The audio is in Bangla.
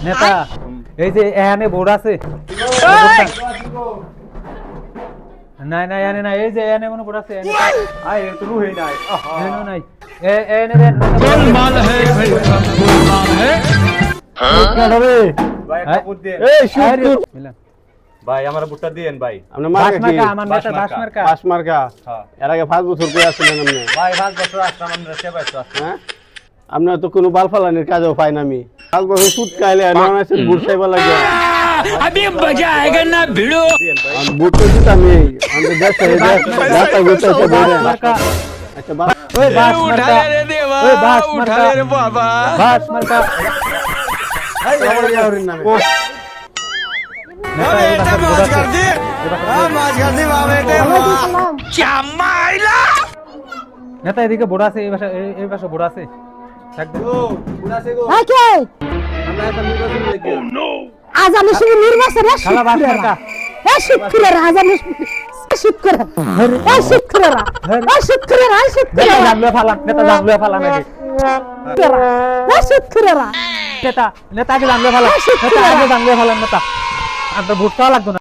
নেতা এই যে এখানে বোর্ড আছে নাই নাই এনে নাই এই যে এনে মনে বোর্ড আছে এনে আয় এর তো রুহি নাই এনে নাই এনে রে गोलमाल है भाई सब गोलमाल है রে ভাই একটা বুট দেন এই শুট ভাই আমার বুটটা দেন ভাই আপনি বাস মার্কা কি মার্কা আমার নেতা বাস মার্কা পাস মার্কা হ্যাঁ এর আগে 5 বছর কই আছিলেন আপনি ভাই 5 বছর আসলাম আমরা সেবাই তো আসলাম হ্যাঁ আপনার তো কোনো বাল ফালানির কাজও পাই না আমি 5 বছর সুদ খাইলে নন আছে বুট চাইবা লাগে अभी मजा आएगा ना भिड़ो দেন ভাই আর বুট তো দিতাম এই আমাদের দেশে যাতা গুতা আছে বইরে মার্কা আচ্ছা বাস ওই বাস মার্কা रे देवा ওই বাস মার্কা रे बाबा বাস মার্কা এই আমার ইয়ারির নামে নেতা এই বাসের বোর্ড আছে माज कर दे बेटे क्या माइला নেতা এদিকে বোর্ড আছে এই পাশে বোর্ড আছে থাকবে ওকে আমরা একটা নির্বাচন লাগি আজ আমি শুধু নির্বাচন খালা বাস মার্কা এই শুক্রের আজ আমি শুক্র এই শুক্রের এই শুক্রের এই নেতা শুক্রের জানলে ফালান নেতা জানলে ফালান নাকি এই শুক্রের নেতা নেতা আগে জানলে ফালান নেতা আগে জানলে ফালান নেতা আপনার ভোট চাওয়া লাগতো না